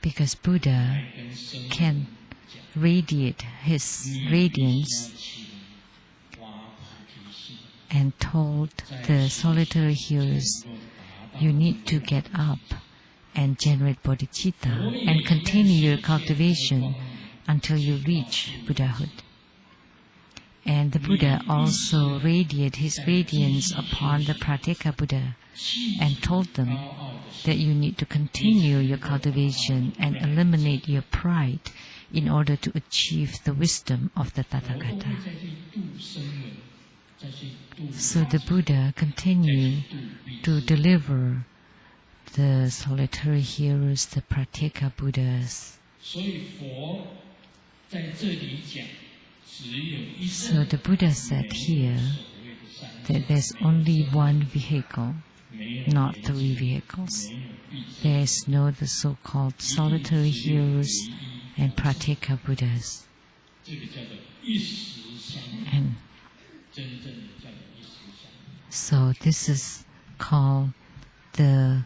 Because Buddha can radiate his radiance and told the solitary hearers, you need to get up and generate bodhicitta and continue your cultivation until you reach Buddhahood. And the Buddha also radiated his radiance upon the Pratyeka Buddha and told them that you need to continue your cultivation and eliminate your pride in order to achieve the wisdom of the Tathagata. So the Buddha continued to deliver the solitary hearers, the Pratyeka Buddhas. So the Buddha said here that there's only one vehicle, not three vehicles. There is no the so-called solitary hearers and Pratyeka Buddhas. And so this is called the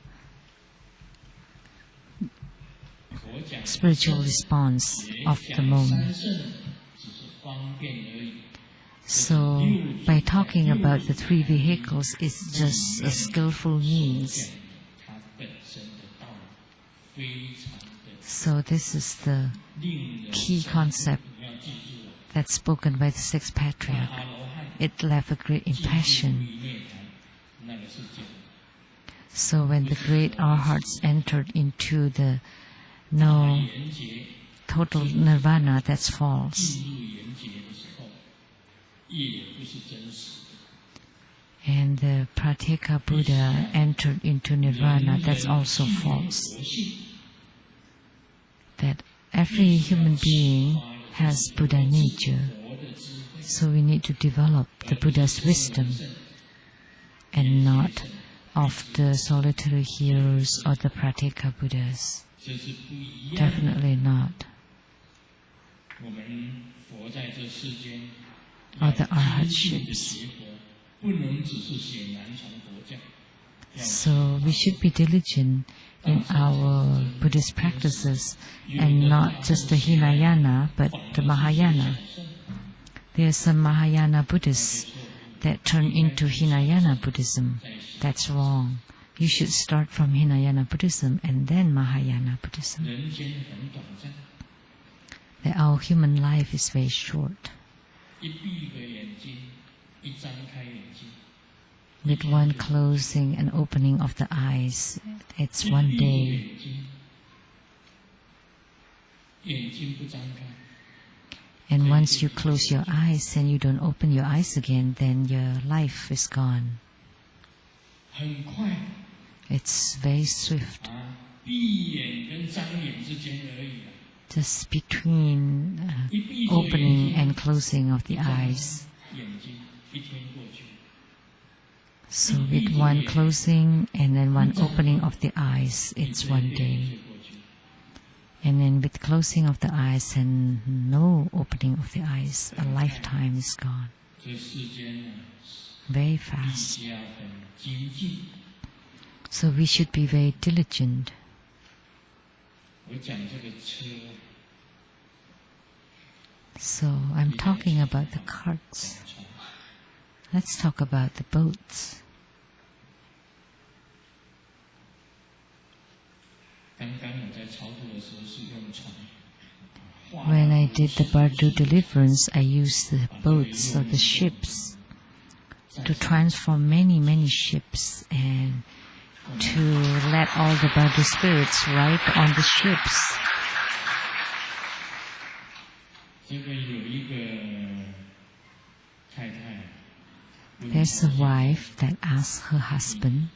spiritual response of the moment. So by talking about the three vehicles, it's just a skillful means. So this is the key concept that's spoken by the sixth Patriarch. It left a great impression. So when the great arhats entered into the total nirvana, that's false. And the Pratyeka Buddha entered into nirvana, that's also false. That every human being has Buddha nature. So we need to develop the Buddha's wisdom and not of the solitary hearers or the Pratyeka Buddhas. Definitely not. Or the arhatships. So we should be diligent in our Buddhist practices and not just the Hinayana but the Mahayana. There are some Mahayana Buddhists that turn into Hinayana Buddhism. That's wrong. You should start from Hinayana Buddhism and then Mahayana Buddhism. That our human life is very short. With one closing and opening of the eyes, it's one day. And once you close your eyes and you don't open your eyes again, then your life is gone. It's very swift. Just between opening and closing of the eyes. So with one closing and then one opening of the eyes, it's one day. And then with closing of the eyes and no opening of the eyes, a lifetime is gone. Very fast. So we should be very diligent. So I'm talking about the carts. Let's talk about the boats. When I did the Bardo deliverance, I used the boats or the ships to transform many ships and to let all the Bardo spirits ride on the ships. There's a wife that asks her husband,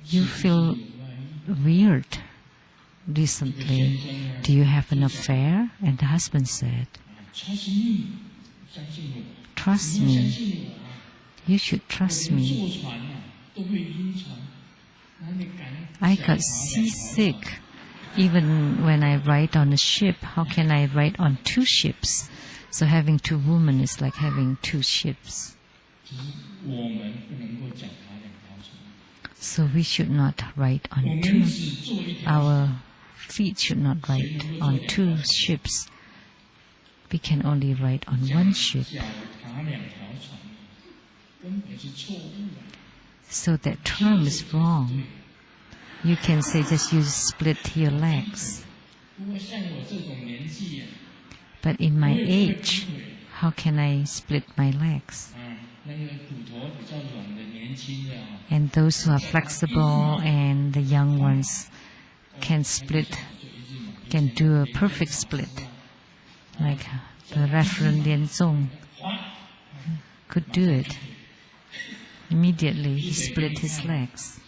you feel weird recently. Do you have an affair? And the husband said, trust me. You should trust me. I got seasick even when I ride on a ship. How can I ride on two ships? So having two women is like having two ships. So we should not ride on two. Our feet should not ride on two ships. We can only ride on one ship. So that term is wrong. You can say just you split your legs. But in my age, how can I split my legs? And those who are flexible and the young ones can do a perfect split. Like the Reverend Lian could do it. Immediately he split his legs.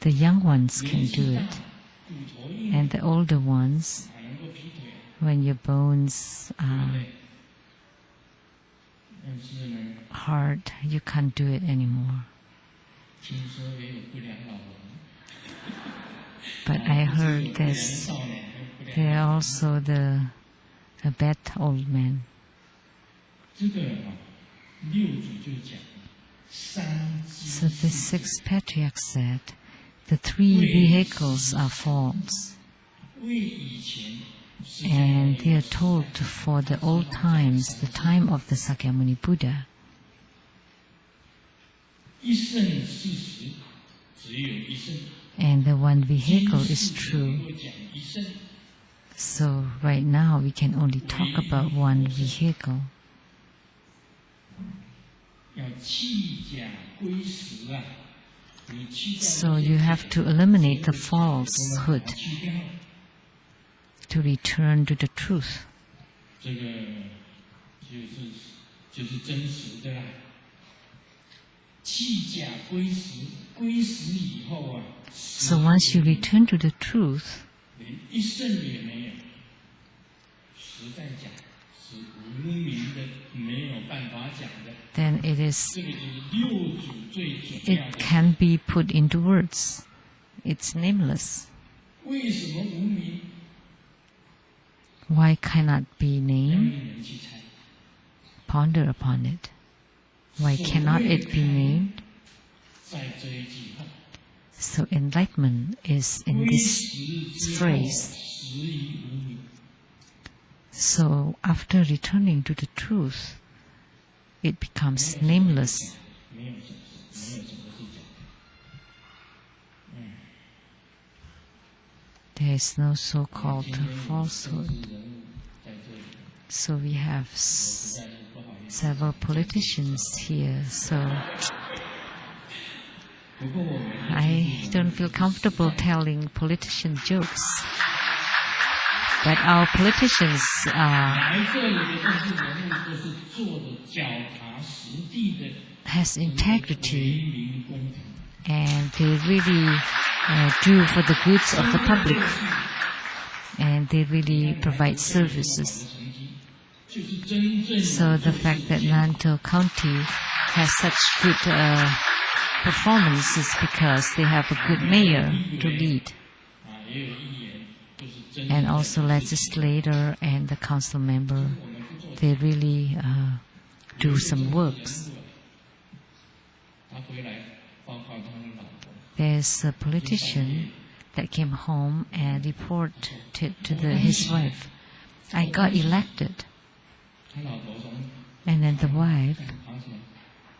The young ones can do it. And the older ones, when your bones are hard, you can't do it anymore. But I heard there are also a bad old man. So the sixth patriarch said, the three vehicles are false. And they are told for the old times, the time of the Sakyamuni Buddha. And the one vehicle is true. So right now we can only talk about one vehicle. So you have to eliminate the falsehood to return to the truth. So once you return to the truth, then it can be put into words. It's nameless. Why cannot be named? Ponder upon it. Why cannot it be named? So enlightenment is in this phrase. So after returning to the truth, it becomes nameless. There is no so-called falsehood. So we have several politicians here, so I don't feel comfortable telling politician jokes. But our politicians has integrity, and they really do for the goods of the public, and they really provide services. So the fact that Nantou County has such good performance is because they have a good mayor to lead. And also legislator and the council member, they really do some works. There's a politician that came home and reported to his wife, I got elected. And then the wife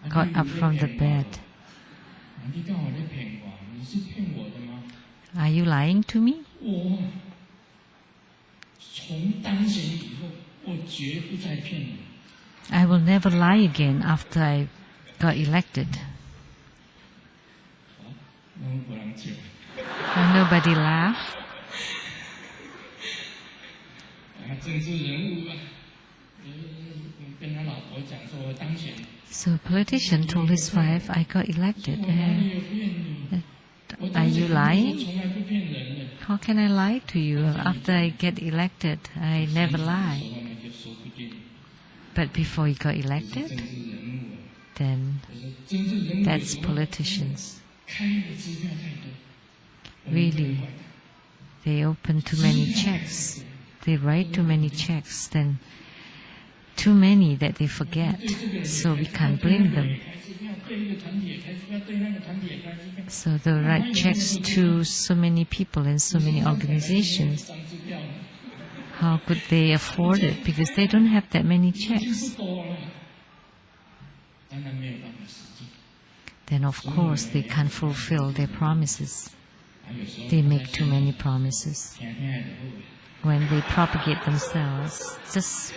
got up from the bed. Are you lying to me? I will never lie again after I got elected. And nobody laughed. So a politician told his wife, I got elected. Are you lying? How can I lie to you? After I get elected, I never lie. But before he got elected, then that's politicians. Really, they open too many checks. They write too many checks. Then too many that they forget, so we can't blame them. So they write checks to so many people and so many organizations. How could they afford it? Because they don't have that many checks. Then of course they can't fulfill their promises. They make too many promises. When they propagate themselves, just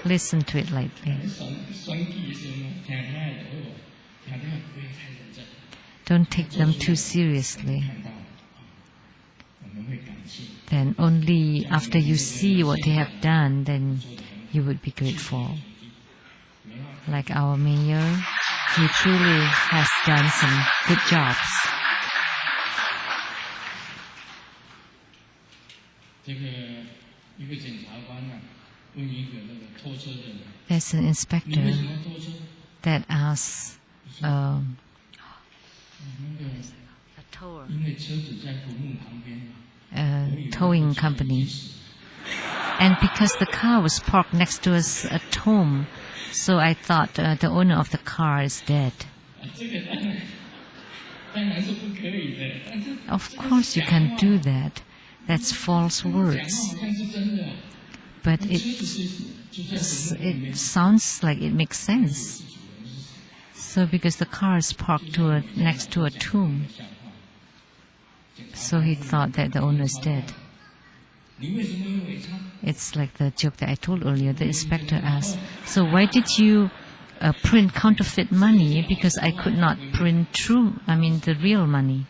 listen to it lightly. Don't take them too seriously. Then only after you see what they have done, then you would be grateful. Like our mayor, he truly has done some good jobs. There's an inspector that asks a towing company, and because the car was parked next to a tomb, so I thought the owner of the car is dead. Of course you can't do that. That's false words. But it sounds like it makes sense. So because the car is parked next to a tomb, so he thought that the owner is dead. It's like the joke that I told earlier. The inspector asked, so why did you print counterfeit money? Because I could not print the real money.